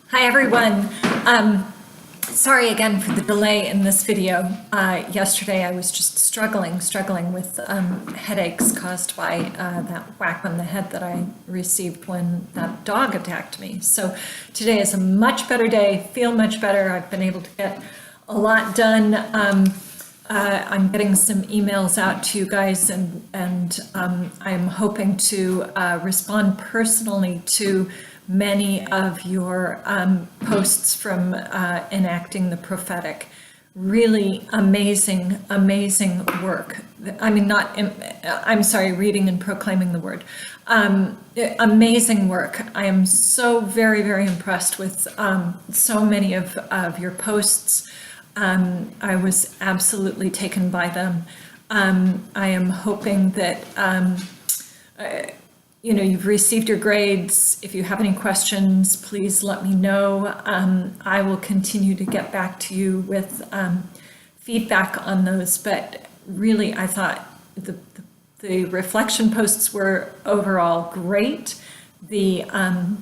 Hi everyone. Sorry again for the delay in this video. Yesterday I was just struggling with headaches caused by that whack on the head that I received when that dog attacked me. So today is a much better day, feel much better. I've been able to get a lot done. I'm getting some emails out to you guys and I'm hoping to respond personally to many of your posts from enacting the prophetic. Really amazing work. I mean, I'm sorry, reading and proclaiming the word. Amazing work. I am so very impressed with so many of your posts. I was absolutely taken by them. I am hoping that you've received your grades. If you have any questions, please let me know. I will continue to get back to you with feedback on those. But really, I thought the reflection posts were overall great. The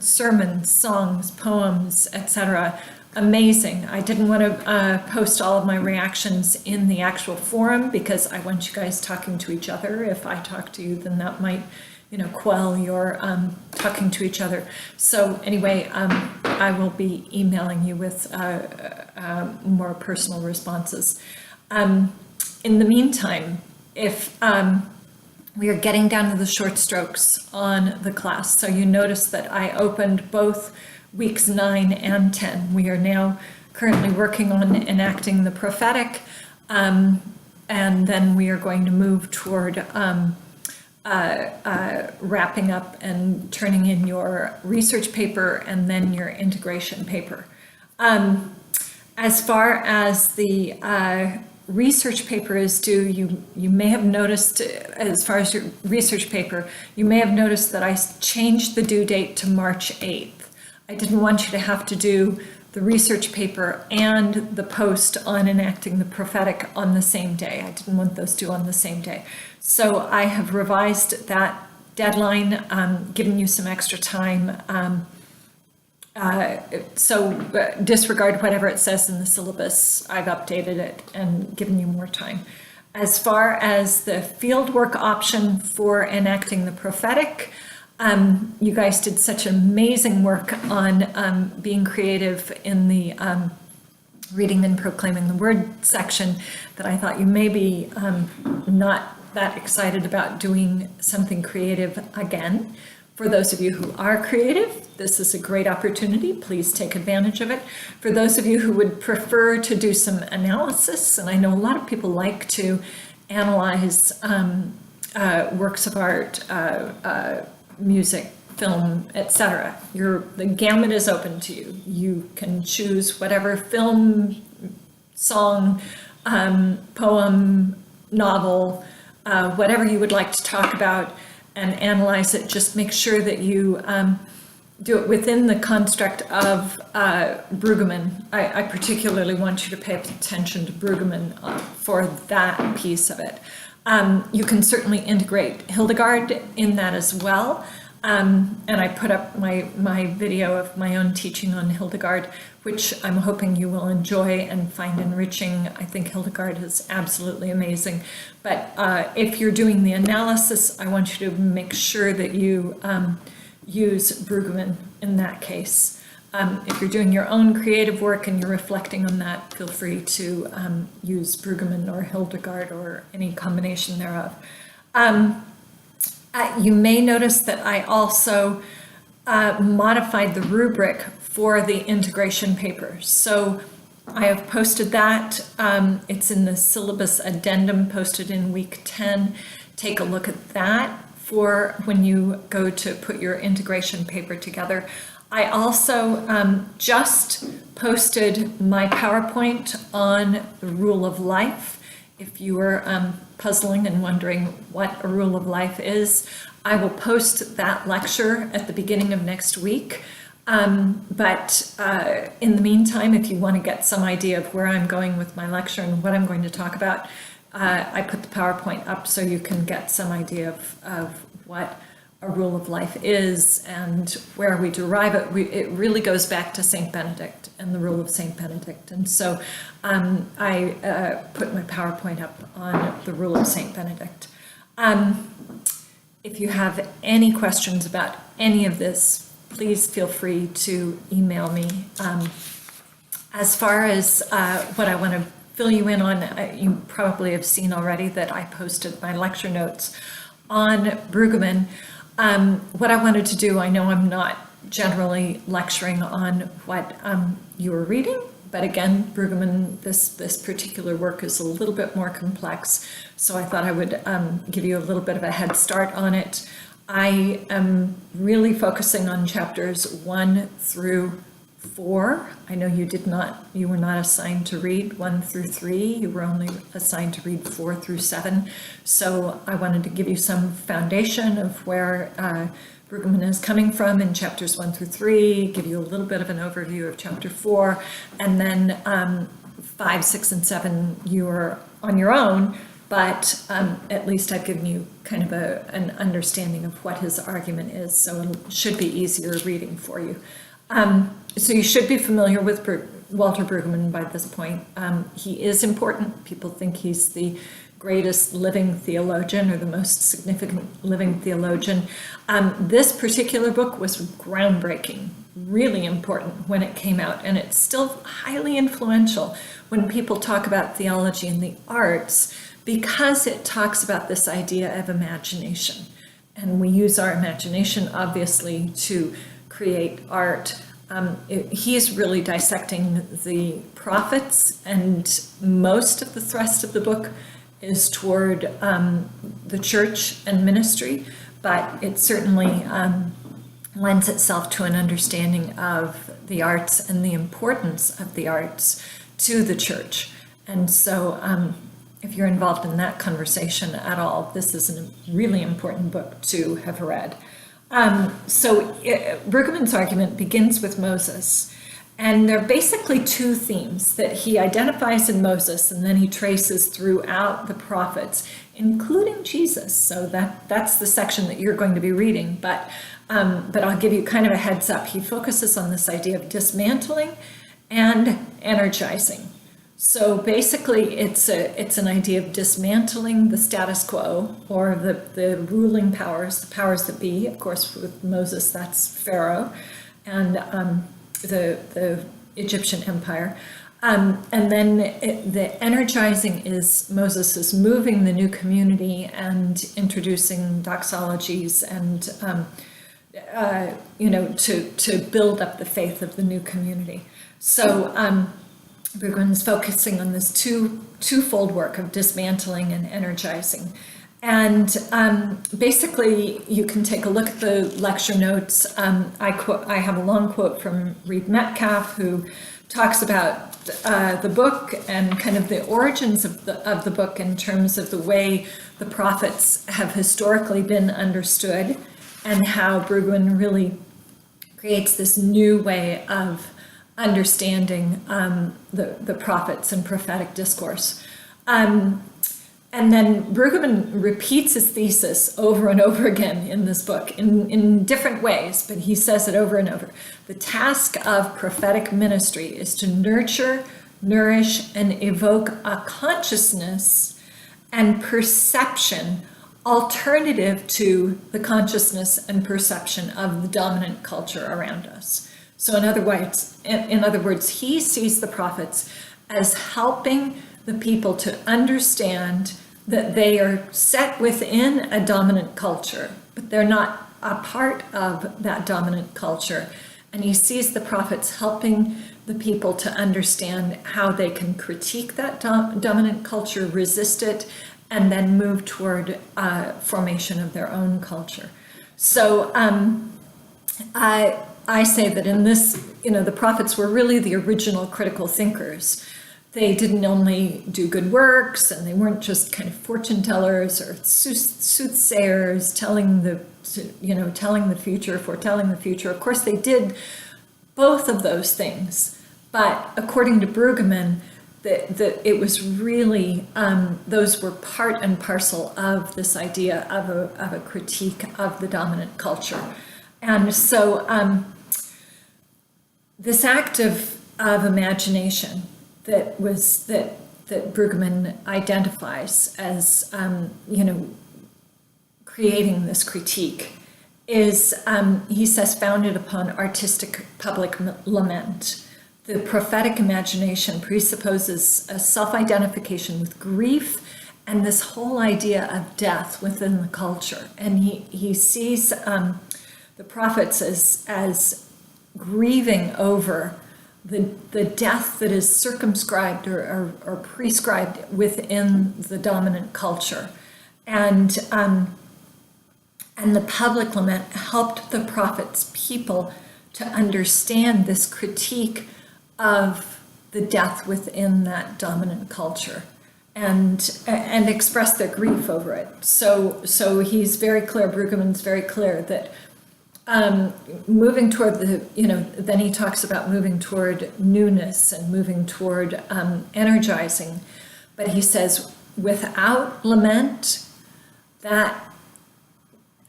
sermons, songs, poems, etc., amazing. I didn't want to post all of my reactions in the actual forum because I want you guys talking to each other. If I talk to you, then that might quell your talking to each other. So anyway, I will be emailing you with more personal responses. In the meantime, if we are getting down to the short strokes on the class, so you notice that I opened both weeks 9 and 10. We are now currently working on enacting the prophetic, and then we are going to move toward wrapping up and turning in your research paper and then your integration paper. As far as the research paper is due, you may have noticed, as far as your research paper, you may have noticed that I changed the due date to March 8th. I didn't want you to have to do the research paper and the post on enacting the prophetic on the same day. I didn't want those due on the same day. So I have revised that deadline, given you some extra time. So disregard whatever it says in the syllabus. I've updated it and given you more time. As far as the fieldwork option for enacting the prophetic, you guys did such amazing work on being creative in the reading and proclaiming the word section that I thought you may be not that excited about doing something creative again. For those of you who are creative, this is a great opportunity. Please take advantage of it. For those of you who would prefer to do some analysis, and I know a lot of people like to analyze works of art, music, film, etc. The gamut is open to you. You can choose whatever film, song, poem, novel, whatever you would like to talk about and analyze it. Just make sure that you do it within the construct of Brueggemann. I particularly want you to pay attention to Brueggemann for that piece of it. You can certainly integrate Hildegard in that as well. And I put up my video of my own teaching on Hildegard, which I'm hoping you will enjoy and find enriching. I think Hildegard is absolutely amazing. But if you're doing the analysis, I want you to make sure that you use Brueggemann in that case. If you're doing your own creative work and you're reflecting on that, feel free to use Brueggemann or Hildegard or any combination thereof. You may notice that I also modified the rubric for the integration paper. So I have posted that. It's in the syllabus addendum posted in week 10. Take a look at that for when you go to put your integration paper together. I also just posted my PowerPoint on the rule of life. If you were puzzling and wondering what a rule of life is, I will post that lecture at the beginning of next week. But in the meantime, if you want to get some idea of where I'm going with my lecture and what I'm going to talk about, I put the PowerPoint up so you can get some idea of what a rule of life is and where we derive it, it really goes back to St. Benedict and the rule of St. Benedict. And so I put my PowerPoint up on the rule of St. Benedict. If you have any questions about any of this, please feel free to email me. As far as what I want to fill you in on, you probably have seen already that I posted my lecture notes on Brueggemann. What I wanted to do, I know I'm not generally lecturing on what you were reading, but again, Brueggemann, this particular work is a little bit more complex, so I thought I would give you a little bit of a head start on it. I am really focusing on chapters 1 through 4. I know you were not assigned to read 1 through 3. You were only assigned to read 4 through 7. So I wanted to give you some foundation of where Brueggemann is coming from in chapters 1 through 3, give you a little bit of an overview of chapter 4, and then 5, 6, and 7 you are on your own, but at least I've given you kind of an understanding of what his argument is, so it should be easier reading for you. So you should be familiar with Walter Brueggemann by this point. He is important. People think he's the greatest living theologian or the most significant living theologian. This particular book was groundbreaking, really important when it came out, and it's still highly influential when people talk about theology and the arts, because it talks about this idea of imagination. And we use our imagination, obviously, to create art. He's really dissecting the prophets, and most of the thrust of the book is toward the church and ministry, but it certainly lends itself to an understanding of the arts and the importance of the arts to the church. And so if you're involved in that conversation at all, this is a really important book to have read. Brueggemann's argument begins with Moses, and there are basically two themes that he identifies in Moses, and then he traces throughout the prophets, including Jesus. So that's the section that you're going to be reading, but I'll give you kind of a heads up. He focuses on this idea of dismantling and energizing. So basically, it's an idea of dismantling the status quo, or the ruling powers, the powers that be. Of course, with Moses, that's Pharaoh and the Egyptian empire. And then the energizing is Moses is moving the new community and introducing doxologies and to build up the faith of the new community. So Brueggemann's focusing on this twofold work of dismantling and energizing. And basically, you can take a look at the lecture notes. I have a long quote from Reed Metcalf, who talks about the book and kind of the origins of the book in terms of the way the prophets have historically been understood, and how Brueggemann really creates this new way of understanding the prophets and prophetic discourse. And then Brueggemann repeats his thesis over and over again in this book in different ways, but he says it over and over. The task of prophetic ministry is to nurture, nourish, and evoke a consciousness and perception alternative to the consciousness and perception of the dominant culture around us. So in other words, he sees the prophets as helping the people to understand that they are set within a dominant culture, but they're not a part of that dominant culture. And he sees the prophets helping the people to understand how they can critique that dominant culture, resist it, and then move toward formation of their own culture. So I say that in this, the prophets were really the original critical thinkers. They didn't only do good works, and they weren't just kind of fortune tellers or soothsayers telling the future, foretelling the future. Of course, they did both of those things. But according to Brueggemann, that it was really, those were part and parcel of this idea of a critique of the dominant culture. And so this act of imagination that Brueggemann identifies as, creating this critique is, he says, founded upon artistic public lament. The prophetic imagination presupposes a self-identification with grief and this whole idea of death within the culture. And he sees the prophets as grieving over the death that is circumscribed or prescribed within the dominant culture. And the public lament helped the prophets' people to understand this critique of the death within that dominant culture and express their grief over it. So he's very clear, Brueggemann's very clear that moving toward then he talks about moving toward newness and moving toward energizing. But he says, without lament, that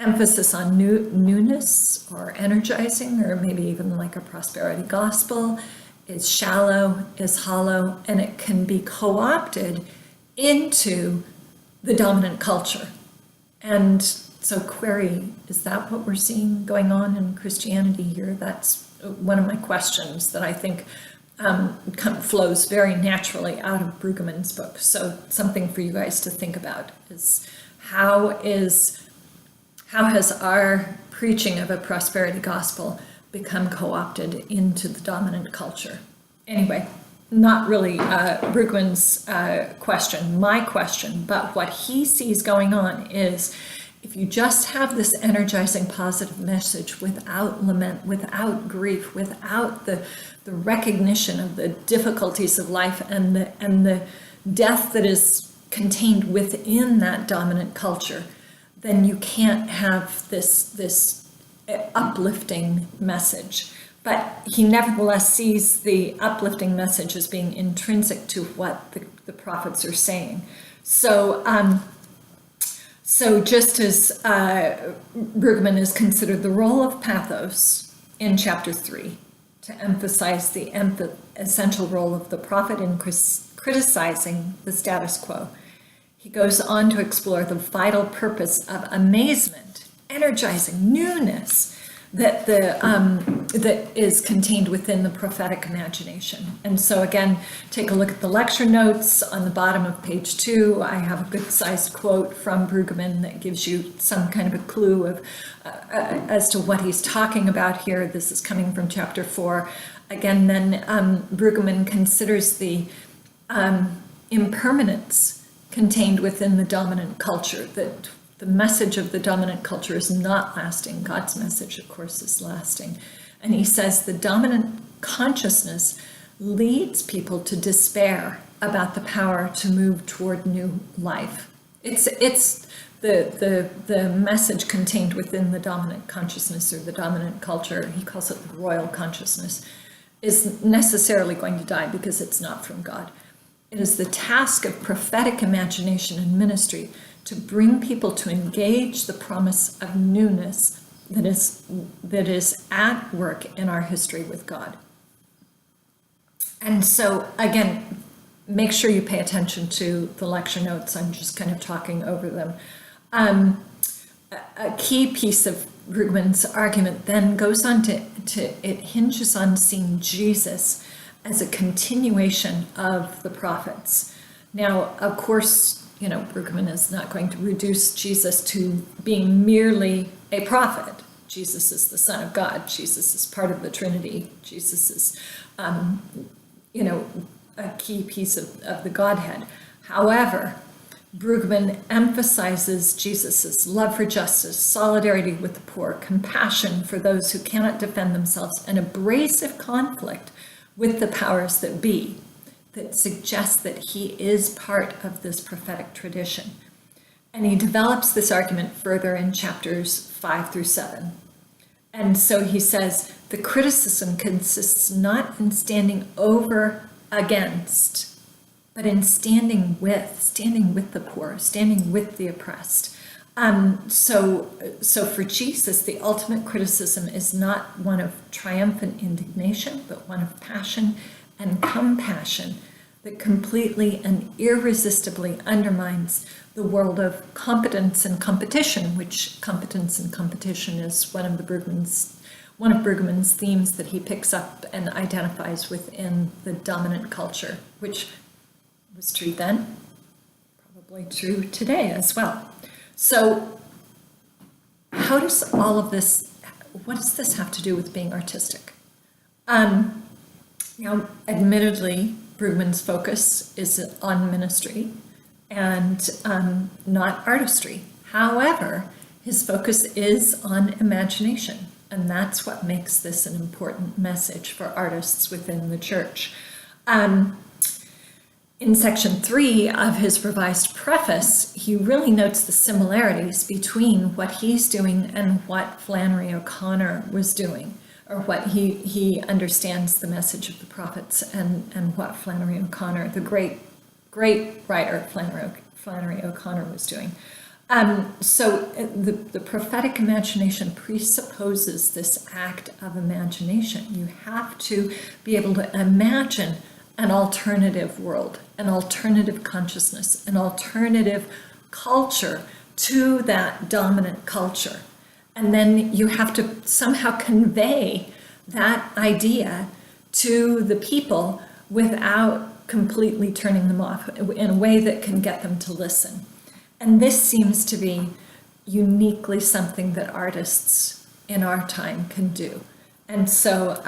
emphasis on newness or energizing, or maybe even like a prosperity gospel, is shallow, is hollow, and it can be co-opted into the dominant culture. And so query, is that what we're seeing going on in Christianity here? That's one of my questions that I think flows very naturally out of Brueggemann's book. So something for you guys to think about is how has our preaching of a prosperity gospel become co-opted into the dominant culture? Anyway, not really Brueggemann's question, my question, but what he sees going on is, if you just have this energizing positive message without lament, without grief, without the recognition of the difficulties of life and the death that is contained within that dominant culture, then you can't have this uplifting message. But he nevertheless sees the uplifting message as being intrinsic to what the prophets are saying. So just as Brueggemann has considered the role of pathos in chapter 3 to emphasize the essential role of the prophet in criticizing the status quo, he goes on to explore the vital purpose of amazement, energizing newness that is contained within the prophetic imagination. And so again, take a look at the lecture notes on the bottom of page 2. I have a good-sized quote from Brueggemann that gives you some kind of a clue of as to what he's talking about here. This is coming from chapter 4. Again, then Brueggemann considers the impermanence contained within the dominant culture, that the message of the dominant culture is not lasting. God's message, of course, is lasting. And he says the dominant consciousness leads people to despair about the power to move toward new life. It's the message contained within the dominant consciousness or the dominant culture, he calls it the royal consciousness, is necessarily going to die because it's not from God. It is the task of prophetic imagination and ministry to bring people to engage the promise of newness that is at work in our history with God. And so, again, make sure you pay attention to the lecture notes. I'm just kind of talking over them. A key piece of Brueggemann's argument then goes on to it hinges on seeing Jesus as a continuation of the prophets. Now, of course, Brueggemann is not going to reduce Jesus to being merely a prophet. Jesus is the Son of God. Jesus is part of the Trinity. Jesus is, a key piece of the Godhead. However, Brueggemann emphasizes Jesus's love for justice, solidarity with the poor, compassion for those who cannot defend themselves, and abrasive conflict with the powers that be, that suggests that he is part of this prophetic tradition. And he develops this argument further in chapters 5 through 7. And so he says, the criticism consists not in standing over against but in standing with the poor, standing with the oppressed. So for Jesus, the ultimate criticism is not one of triumphant indignation, but one of passion and compassion that completely and irresistibly undermines the world of competence and competition, which competence and competition is one of Brueggemann's themes that he picks up and identifies within the dominant culture, which was true then, probably true today as well. So how does all of this, what does this have to do with being artistic? Now, admittedly, Brueggemann's focus is on ministry and not artistry. However, his focus is on imagination, and that's what makes this an important message for artists within the church. In section 3 of his revised preface, he really notes the similarities between what he's doing and what Flannery O'Connor was doing, or what he understands the message of the prophets and what Flannery O'Connor, the great writer Flannery O'Connor, was doing. So the prophetic imagination presupposes this act of imagination. You have to be able to imagine an alternative world, an alternative consciousness, an alternative culture to that dominant culture. And then you have to somehow convey that idea to the people without completely turning them off, in a way that can get them to listen. And this seems to be uniquely something that artists in our time can do. And so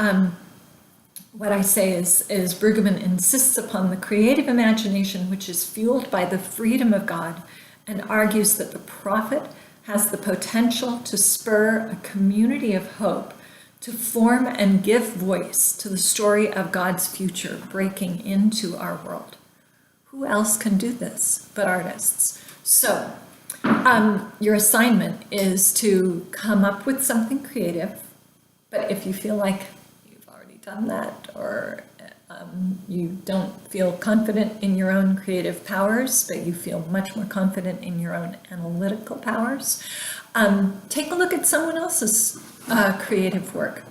what I say is Brueggemann insists upon the creative imagination, which is fueled by the freedom of God, and argues that the prophet has the potential to spur a community of hope, to form and give voice to the story of God's future breaking into our world. Who else can do this but artists? So your assignment is to come up with something creative, but if you feel like you've already done that, or you don't feel confident in your own creative powers, but you feel much more confident in your own analytical powers, take a look at someone else's creative work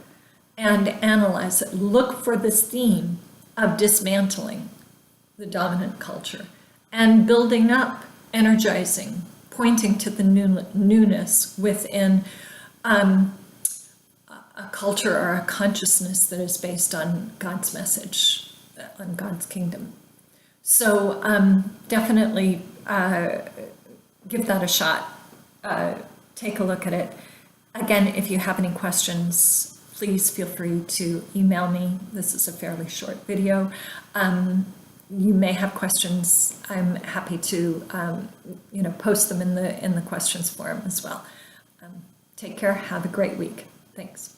and analyze it. Look for this theme of dismantling the dominant culture and building up, energizing, pointing to the newness within a culture or a consciousness that is based on God's message, on God's kingdom. So definitely give that a shot. Take a look at it. Again, if you have any questions, please feel free to email me. This is a fairly short video. You may have questions. I'm happy to post them in the questions forum as well. Take care. Have a great week. Thanks.